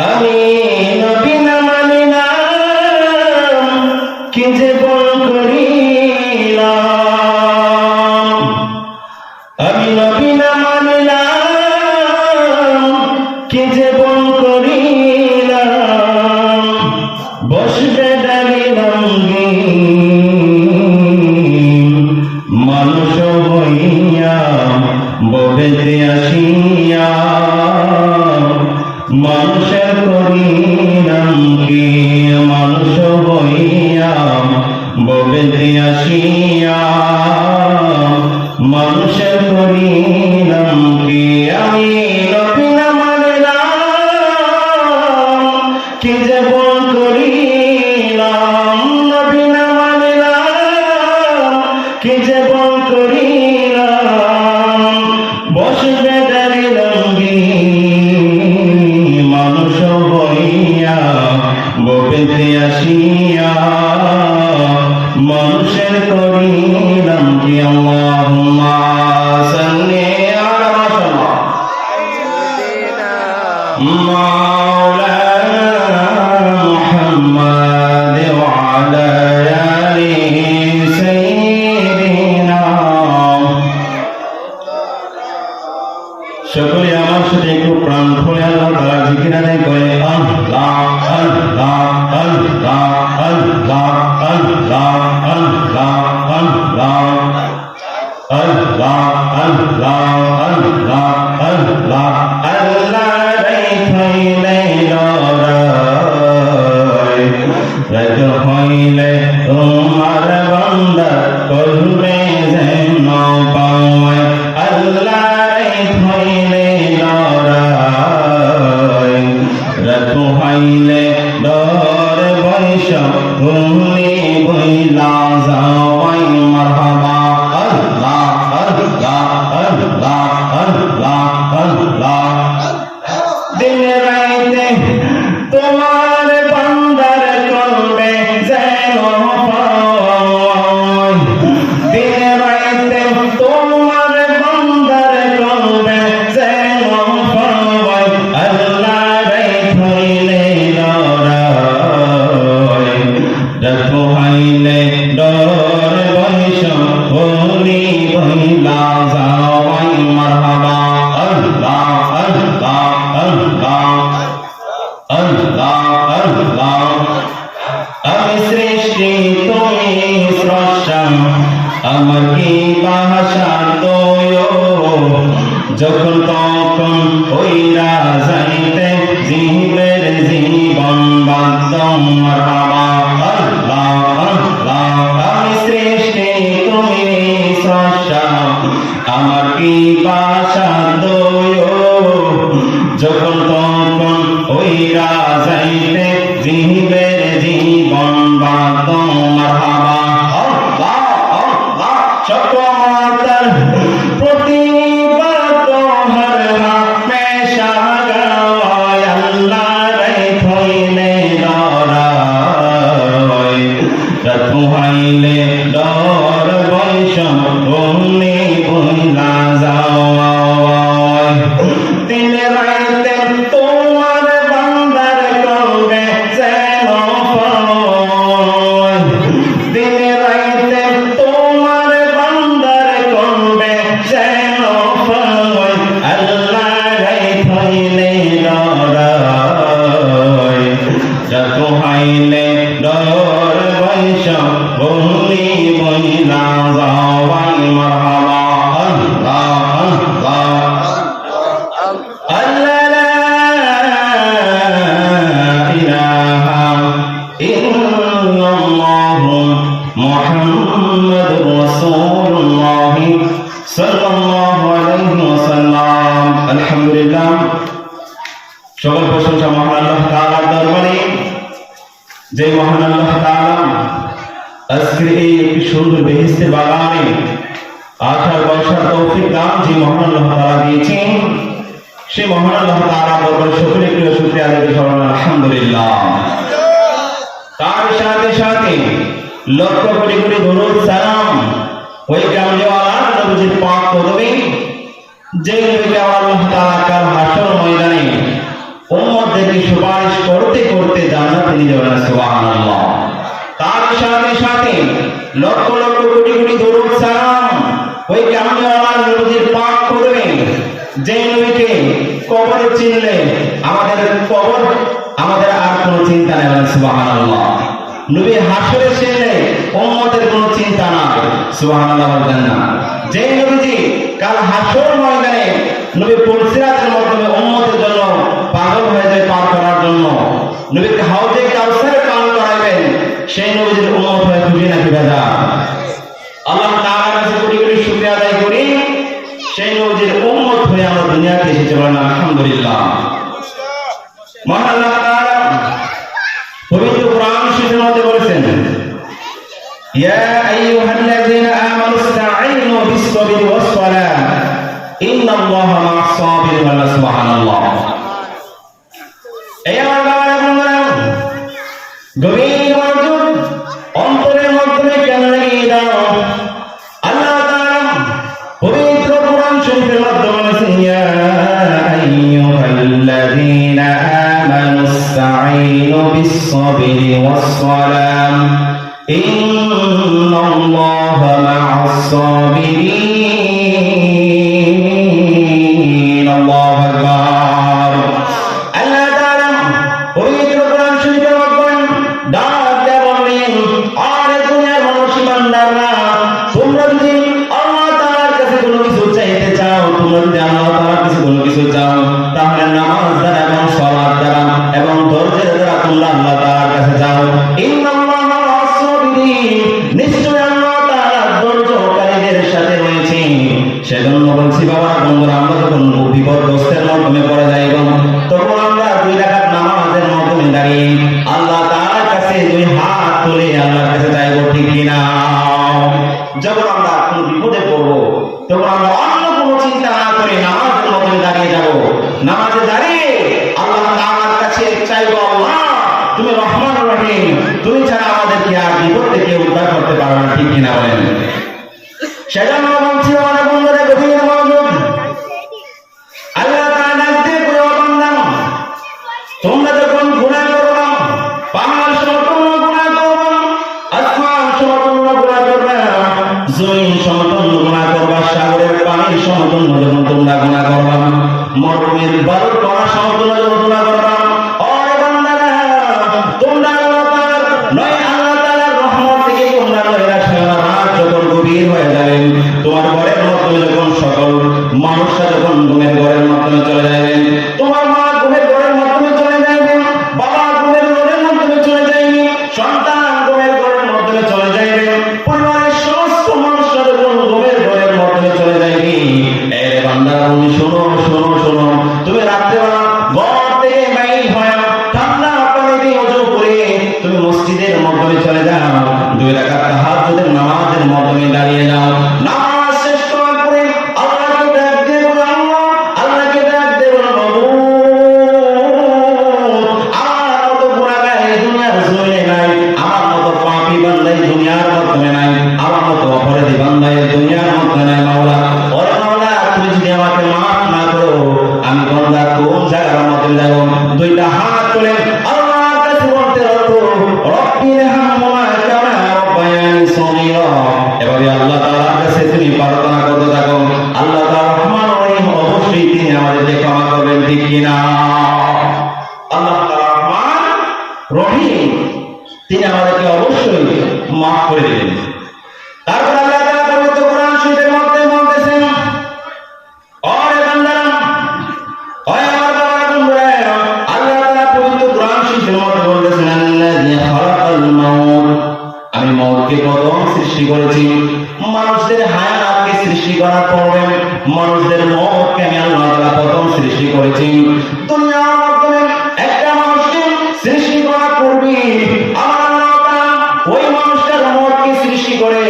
আমি নবী না মানিলাম কি যে ভুল করিলাম, আমি নবী না মানিলাম কি যে ভুল করিলাম। বসবে ডালিলাম মানুষ হইয়া ববেতে আসিয়া, মানুষের করিলাম কি মানুষ হইয়া ববেতে আসিয়া, মানুষের করিলাম কি। আমি নবী না মানিলাম কি যে ভুল করিলাম, নবী না মানিলাম কি যে ভুল করিলাম। বসবে দাঁড়িলাম মানুষ হইয়া ববেতে আসিয়া, মানুষের করিলাম কি। আল্লাহুম্মা সাল্লি আলা মাওলানা মুহাম্মাদ ওয়া আলা আলি সাইয়্যিদিনা। সকলে আমার সাথে একটু প্রাণ খুলে আল্লাহ তাআলা জিকির আদায় করে আল্লাহ আল্লাহ আল্লাহ আল্লাহ আল্লাহ আল্লাহ আল্লাহ আল্লাহ আল্লাহ আল্লাহ আল্লাহ। আল্লাহ রাইখাইলে লড়াই রাত হইলে তোমার বান্দা করবে যেন পাওয়ায়। আল্লাহ রাইখাইলে লড়াই রাত হইলে ডর বৈশ ভূমি বইলা যাওয়াই। মারহাবা আল্লাহ আল্লাহ আল্লাহ আল্লাহ আল্লাহ। দিন রাইতে তোমার বান্দার করবে যেন পাওয়াই, দিন রাইতে তোমার বান্দার করবে যেন পাওয়াই। আল্লাহ রাইখাইলে লড়াই রাত হইলে ডর বৈশ ভূমি বইলা যাওয়াই। মারহাবা আল্লাহ আল্লাহ আল্লাহ আল্লাহ আল্লাহ। আমি সৃষ্টি তুমি স্রষ্টা, আমার কি ভাষা তোয়, যখন তখন ওইরা যাইতে জীবের জীবন বাধ্য। মারহাবা আল্লাহ আল্লাহ। আমি সৃষ্টি তুমি স্রষ্টা, আমার কি ভাষা তোয়, যখন তখন ওইরা যাইতে জীবের জীবন বাধ্য। মারহাবা আল্লাহ আল্লাহ। সকমাতার প্রতিবাদ হর হামেশা গাওয়ায়। আল্লাহ রাইখাইলে লড়াই রাত হইলে ডর বৈশ ভূমি বইলা যাওয়াই। দিন রাইতে তোমার বান্দার করবে যেন পাওয়াই, দিন রাইতে তোমার বান্দার করবে যেন পাওয়াই। আল্লাহ রাইখাইলে লড়াই রাত হইলে ডর বৈশ ভূমি বইলা যাওয়াই। মারহাবা আল্লাহ আল্লাহ আল্লাহ লা ইলাহা ইল্লাল্লাহ মুহাম্মাদুর রাসূলুল্লাহ সাল্লাল্লাহু আলাইহি ওয়াসাল্লাম। আলহামদুলিল্লাহ, সকল প্রশংসা মহান আল্লাহ তাআলার দরবারে, যে মহান আল্লাহ তাআলা আজকে এই একটি সুন্দর বেহেশতের বাগানে আসার বসার তৌফিক দান যে মহান আল্লাহ তাআলা দিয়েছেন, সে মহান আল্লাহ তাআলার দরবারে সকলে একটু শুকরিয়া আদায় করুন আলহামদুলিল্লাহ। তার সাথে সাথে লক্ষ কোটি কোটি দরুদ সালাম ওই কামলিওয়ালা নবীজির পাক কদমে, যে নবীকে আল্লাহ তাআলা কাল হাসর ময়দানে উম্মতদেরকে সুপারিশ করতে করতে জান্নাতে নিয়ে যাবেন। সুবহানাল্লাহ। তার সাথে সাথে লক্ষ লক্ষ কোটি কোটি দরুদ সালাম ওই কামলিওয়ালা নবীর পাক করবে, যে নবীকে কবরে চিনলে আমাদের কবর আমাদের আর কোনো চিন্তা নেই। সুবহানাল্লাহ। নবী হাসরে চিনলে উম্মতের কোনো চিন্তা নাই। সুবহানাল্লাহ বলবেন না? যে নবীজি কাল হাসর ময়দানে নবী পুলসিরাতের মাধ্যমে উম্মতের জন্য পাগল হয়ে যায় পার করার জন্য, নবীকে হাউজে কাউসারে পান করাবেন, সেই নবীর উম্মত হয়ে খুশি নাকি বেজা? আল্লাহ তাআলার কাছে কোটি কোটি শুকরিয়া আদায় করি, সেই নবীর উম্মত হয়ে আমরা দুনিয়াতে এসেছি। বলেন আলহামদুলিল্লাহ। মহান আল্লাহ তাআলা পবিত্র কোরআন শরীফের মধ্যে বলেছেন, ইয়া আইয়ুহাল্লাযীনা আমানু ইসতাঈনু বিস-সাবরি ওয়াস-সালাহ ইন্নাল্লাহা মা'আস-সাবিরিন। সুবহানাল্লাহ। এই আমার বাবারা বন্ধুরা, গভীর মনোযোগ অন্তরের মাধ্যমে কেন লাগিয়ে দাও। আল্লাহ তাআলা পবিত্র কোরআন শরীফের মাধ্যমে বলেছেন, ইয়া আইয়ুহাল্লাযীনা আমানু ইসতাঈনু বিস-সাবরি ওয়াস-সালাহ ইন্নাল্লাহা মা'আস-সাবিরিন। আল্লাহু আকবার। আল্লাহ তাআলা পবিত্র কোরআন শরীফের মাধ্যমে ডাক দিয়ে বললেন, আর দুনিয়ার মানুষ ইমানদাররা, তোমরা যদি আল্লাহ তাআলার কাছে কোনো কিছু চাইতে চাও, তোমরা যদি আল্লাহ তাআলার কাছে কোনো কিছু চাও, তাহলে নামাজ দ্বারা এবং সালাত দ্বারা এবং ধৈর্যের দ্বারা তোমরা আল্লাহ তাআলার কাছে চাও। ইন্নাল্লাহা মা'আস-সাবিরিন, নিশ্চয় আল্লাহ তাআলা ধৈর্যকারীদের সাথে রয়েছে। সেজন্য বলছি বাবা বন্ধুরা, আমরা যখন বিপদগ্রস্তের মাধ্যমে পড়ে যাই তখন আমরা 2 রাকাত নামাজের মাধ্যমে দাঁড়িয়ে আল্লাহ তাআলার কাছে 2 হাত তুলে আল্লাহর কাছে চাইবো, ঠিক কিনা? যখন আমরা কোনো বিপদে পড়বো তখন আমরা অন্য কোনো চিন্তা না করে নামাজের মাধ্যমে দাঁড়িয়ে যাব। নামাজে দাঁড়িয়ে আল্লাহ তাআলার কাছে চাইবো, আল্লাহ তুমি রহমান রহিম, তুমি ছাড়া আমাদেরকে আর বিপদ থেকে উদ্ধার করতে পারো না, ঠিক কিনা বলেন? সেজন্য বলছি আমার বন্ধুরা, গভীর মনোযোগ। আল্লাহ তাআলা ডাকতে কই, ও বান্দা, তোমরা যখন গুনাহ করবা, পাহাড় সমতুল্য গুনাহ করবা, আসমান সমতুল্য গুনাহ করবা, জমিন সমতুল্য গুনাহ করবা, সাগরের পানির সমতুল্য যখন তোমরা গুনাহ করবা, মরুভূমির বালুর কণা সমতুল্য যখন গুনাহ করবা, ও বান্দারা, তোমরা আল্লাহ তাআলার নয় আল্লাহ তাআলার রহমত থেকে তোমরা নৈরাশ হয়ে যখন গভীর হয়ে যাবেন, তোমার ঘরের মাধ্যমে যখন সকল মানুষরা যখন ঘুমের ঘরের মাধ্যমে চলে যাবেন, তোমার মা ঘুমের ঘরের মাধ্যমে চলে যাবেন, বাবা ঘুমের ঘরের মাধ্যমে চলে যাবেন, সন্তান ঘুমের ঘরের মাধ্যমে চলে যাবেন, পরিবারের সমস্ত মানুষরা যখন ঘুমের ঘরের মাধ্যমে চলে যাবে, এর বান্দারা তুমি শোনো শোনো শোনো, তুমি রাত্রেবেলা ঘর থেকে বাইর হয়ে ঠান্ডা পানি দিয়ে ওযু করে তুমি মসজিদের মাধ্যমে চলে যাও, 2 রাকাত তাহাজ্জুদের নামাজের মাধ্যমে দাঁড়িয়ে যাও। নামাজ শেষ করার পরে আল্লাহকে ডাক দিয়ে বলো, আল্লাহকে ডাক দিয়ে বলো, আমার মতো গুনাহগার এই দুনিয়ার জমিনে নাই, আমার মতো পাপী বান্দা এই দুনিয়ার মাধ্যমে নাই, আমার মতো অপরাধী বান্দা এই দুনিয়ার মধ্যে নাই। মাওলা, ওরে মাওলা, তুমি যদি আমাকে মাফ না করো, আমি বান্দা কোন জায়গার মধ্যে যাব? 2টা হাত তুলে আল্লাহর কাছে বলতে রাখো, রব্বির হামহুমা কামা রাব্বায়ানি সগীরা। এভাবে আল্লাহ তাআলার কাছে তুমি প্রার্থনা করতে থাকো। আল্লাহ তাআলা রহমান রহিম, অবশ্যই তিনি আমাদেরকে ক্ষমা করবেন, ঠিক কিনা? আল্লাহ তাআলা রহমান রহিম, তিনি আমাদেরকে অবশ্যই মাফ করে দেবেন। তারপর আল্লাহ তাআলা পবিত্র কোরআন শরীফের মধ্যে বলতেছেন, ওরে বান্দারা, ওরে আমার বাবা বন্ধুরা, আল্লাহ তাআলা পবিত্র কোরআন শরীফের মধ্যে বলতেছেন, আল্লাযী খালাকাল মাউত, আমি মওতকে প্রথম সৃষ্টি করেছি। মানুষদের হায়াতকে সৃষ্টি করার পরে মানুষদের মওতকে আমি আল্লাহ তাআলা প্রথম সৃষ্টি করেছি। দুনিয়ার মাধ্যমে একটা মানুষকে সৃষ্টি করার পূর্বে আমার আল্লাহ তাআলা ওই মানুষটার মওতকে সৃষ্টি করে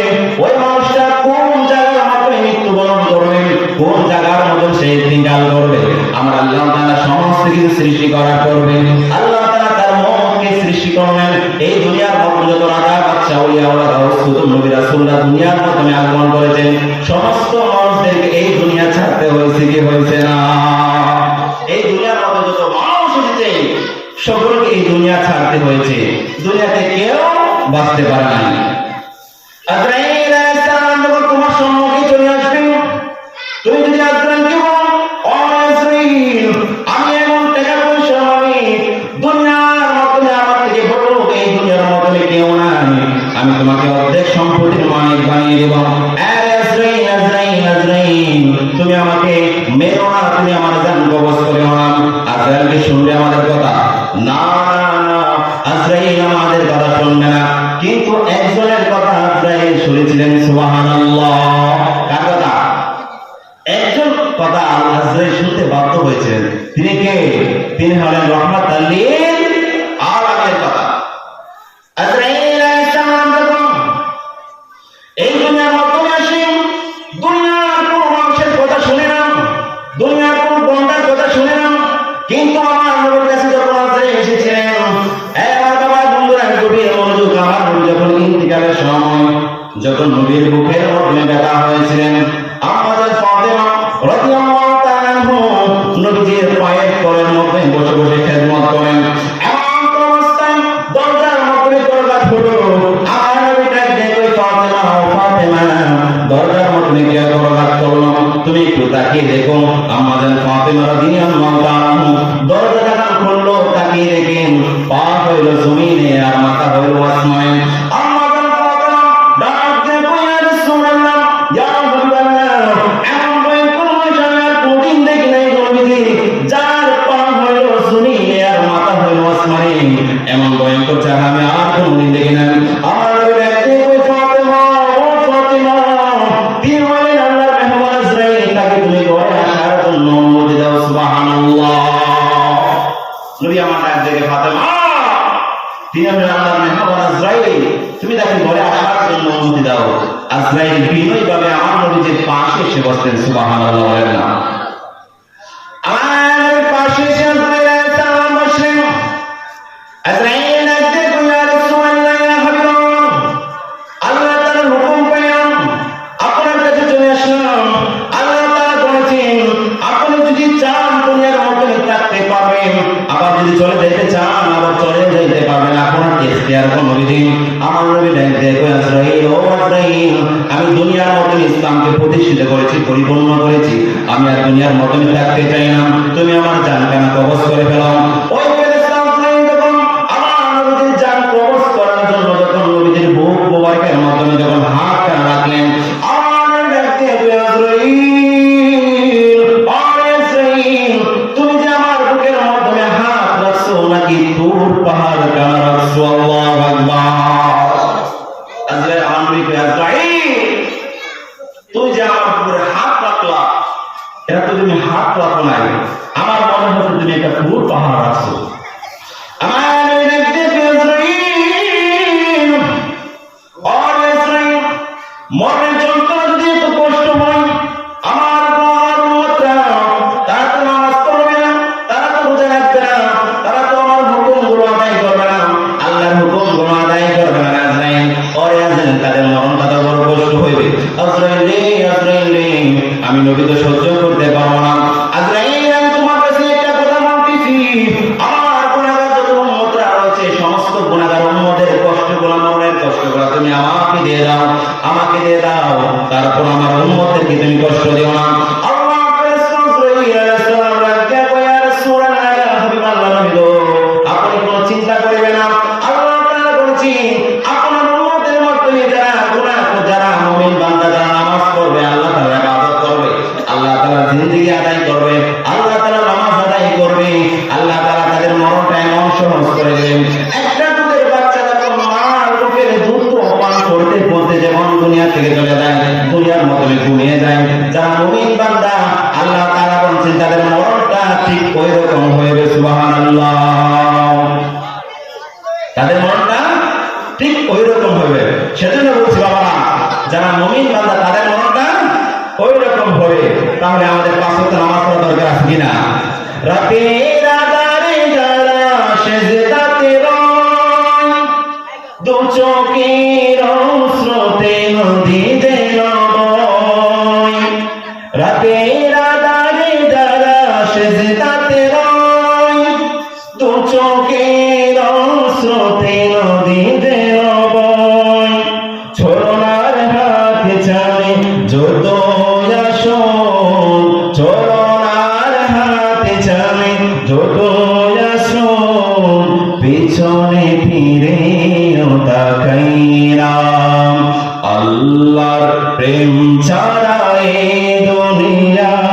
ওই মানুষটা কোন জায়গার মাধ্যমে মৃত্যুবরণ করবে, কোন জায়গার মধ্যে সে ইন্তেকাল করবে, আমার আল্লাহ তাআলা সমস্ত কিছু সৃষ্টি করার পূর্বে আল্লাহ তাআলা তার মওতকে সৃষ্টি করলেন। এই দুনিয়ার মধ্যে যত রাজা বাদশা ওলিয়া ওলামা রাসূল নবী রাসূলরা দুনিয়ার মাধ্যমে আগমন করেছেন, সমস্ত মানুষদেরকে এই দুনিয়া ছাড়তে হয়েছে কি হয়েছে না? এই দুনিয়ার মধ্যে যত মানুষ এসেছে সকলকে এই দুনিয়া ছাড়তে হয়েছে, দুনিয়াতে কেউ বাঁচতে পারে নাই। আজরাইল আলাইহিস সালাম যখন তোমার সম্মুখে চলে আসবেন, তুমি যদি আজরাইলকে বলো, ও আজরাইল, আমি এমন টাকা পয়সা আমি দুনিয়ার মধ্যে আমার থেকে বড় এই দুনিয়ার মধ্যে কেউ নাই, আমি তোমাকে অর্ধেক সম্পত্তির মালিক বানিয়ে দেব। আজরাইল আজরাইল আজরাইল, তুমি আমাকে মেরো না, তুমি আমার জান কবজ করে না। আজরাইলকে শুনবে আমাদের কথা? না না, আজরাইল আমাদের কথা শুনবে না। কিন্তু একজনের কথা আজরাইল শুনেছিলেন, সুবহানাল্লাহ। কার কথা? একজন কথা আজরাইল শুনতে বাধ্য হয়েছিলেন। তিনি কে? তিনি হলেন রাহমাতুল লিল আলামিনের কথা। আজরাইল আলাইহিস সালাম যখন এই দুনিয়ার মধ্যে আসেন, দুনিয়ার কোন মানুষের কথা শুনে না, দুনিয়ার কোন বন্দার কথা শুনে না। কিন্তু আমার নবীর কাছে যখন আজরাইল এসেছিলেন, আমার বাবা বন্ধুরা গভীর মনোযোগ, আমার নবী যখন ইন্তিকালের সময়, যখন নবীর বুকের মধ্যে ব্যথা হয়েছিলেন, আমাদের ফাতেমা রাদিয়াল্লাহু তাআলা নবীজির পায়ের তলের মধ্যে বসে বসে খেদমত করেন। এমন অবস্থায় দরজার মধ্যে দরজা খুলো, আমার নবী ডাক দিয়ে কই, ফাতেমা ও ফাতেমা, দরজার মধ্যে কে দরজা করলো? তুমি একটু তাকিয়ে দেখো। আমাদের ফাতেমা রাদিয়াল্লাহু তাআলা দরজাটা খুললো, তাকিয়ে দেখেন পা হইল জমিনে আর মাথা হইল আসমানে। আমাদের ফাতেমা ডাক দিয়ে কই, ইয়া রাসূলুল্লাহ, ইয়া হাবিবাল্লাহ, এমন ভয়ঙ্কর মানুষ আমি আর কোনদিন দেখি নাই নবীজি, যার পা হইল জমিনে আর মাথা হইল আসমানে। এমন ভয়ঙ্কর জায়গা আমি আর কোনদিন দেখি নাই। আমার নবী ডাক দিয়ে কই, ফাতেমা ও ফাতেমা, তিনি হলেন আল্লাহর মেহমান আজরাইল, তাকে তুমি ঘরে আসার জন্য অনুমতি দাও। সুবহানাল্লাহ। নবী আমার ডাক দিয়ে, ফাতেমা, তিনি হলেন আল্লাহর মেহমান আজরাইল, তুমি তাকে ঘরে আসার জন্য অনুমতি দাও। আজরাইল বিনয়ীভাবে আমার নবীর পাশে এসে বসলেন। সুবহানাল্লাহ বলেন না? আমার পাশে এসে আজরাইল আলাইহিস সালাম বসলেন। আজরাইল ডাক দিয়ে কই, ইয়া রাসূলুল্লাহ, ইয়া হাবিবাল্লাহ, আল্লাহ তাআলার হুকুম পেলাম, আপনার কাছে চলে আসলাম। আল্লাহ তাআলা বলেছেন, আপনি যদি চান দুনিয়ার মধ্যে থাকতে পারবেন, আবার যদি চলে যেতে চান আবার চলে যেতে পারবেন, আপনার ইখতিয়ার কোনো দিন। আমার নবী ডাক দিয়ে কই, আজরাইল ও আজরাইল, আমি দুনিয়ার মধ্যে ইসলামকে প্রতিষ্ঠিত করেছি, পরিপূর্ণ করেছি, আমি আর দুনিয়ার মধ্যে থাকতে চাই না, তুমি আমার জানকে কবজ করে ফেলো। ওই ফেরেশতা আজরাইল যখন আমার নবীর জান কবজ করার জন্য যখন নবীর বুক মোবারকের মাধ্যমে যখন হাত কান রাখলেন, আমার ডাক দিয়ে কই, আজরাইল ও আজরাইল, তুমি যে আমার বুকের মাধ্যমে হাত রাখছো নাকি তুর পাহাড় কান রাখছো? আল্লাহু আকবার। আজরাইল আমার নবী কই, আজরাইল, তুমি যে আমার উপরে হাত রাখলা, এটা তো তুমি হাত রাখো নাই, আমার মনে হচ্ছে তুমি একটা তুর পাহাড় রাখছো। আমার নবী ডাক দিয়ে কই, আজরাইল ও আজরাইল, মরণের যন্ত্রণা যদি এত কষ্ট হয়, আমার উম্মতরা তারা তো নামাজ পড়বে না, তারা তো রোজা রাখবে না, তারা তো আমার হুকুমগুলো আদায় করবে না, আল্লাহর হুকুমগুলো আদায় করবে না। আজরাইল ওরে আজরাইল, তাদের মরণটা তো বড় কষ্ট হইবে। আজরাইল রে, আজরাইল রে, আমি নবী তো সহ্য করতে পারবো না। আজরাইল, আমি তোমার কাছে একটা কথা বলতেছি, আমার গুনাহগার যত উম্মতরা রয়েছে, সমস্ত গুনাহগার উম্মতের কষ্টগুলো, মরণের কষ্টগুলো তুমি আমাকে দিয়ে দাও, আমাকে দিয়ে দাও, তারপর আমার উম্মতদেরকে তুমি কষ্ট দিও না। আল্লাহ আজরাইল আলাইহিস সালাম রাজ্ঞা কই, ইয়া রাসূলুল্লাহ, ইয়া হাবিবাল্লাহ, নবী গো, আপনি কোনো চিন্তা করবেন না। আল্লাহ তাআলা বলেছেন, আপনার উম্মতের মধ্যে যারা গুনাহ, যারা মুমিন বান্দা, যারা নামাজ পড়বে, আল্লাহ তাআলা ইবাদত করবে, আল্লাহ তাআলা জিন্দেগি আদায় করবে, আল্লাহ তাআলা নামাজ আদায় করবে, আল্লাহ তাআলা তাদের মরণটা এমন সহজ করে দেবেন। একটা দুধের বাচ্চা যখন মার বুকের দুধ পান করতে করতে যেমন দুনিয়া থেকে চলে যায়, দুনিয়ার মধ্যে ঘুমিয়ে যায়, যারা মুমিন বান্দা, আল্লাহ তাআলা বলেছেন তাদের মরণটা ঠিক ওই রকম হইবে। সুবহানাল্লাহ। তাদের মরণটা ঠিক ওই রকম হইবে। সেজন্য বলছি বাবা, যারা মুমিন বান্দা তাদের মরণটা ওই রকম হবে। তাহলে আমাদের পাঁচ ওয়াক্ত নামাজ পড়া দরকার আছে কিনা? রাতের আঁধারে যারা সেজদাতে রয়, দু চোখের স্রোতে নদী যেন বয়, রাতের আঁধারে যারা সেজদাতে রয়, দু চোখের চোখের স্রোতে নদীদের বয় ছলনার হাত চালে যত আসন ছলনার হাত চালে যত আসন পিছনে ফিরেও তাকাই না আল্লাহর প্রেম ছাড়া এই দুনিয়া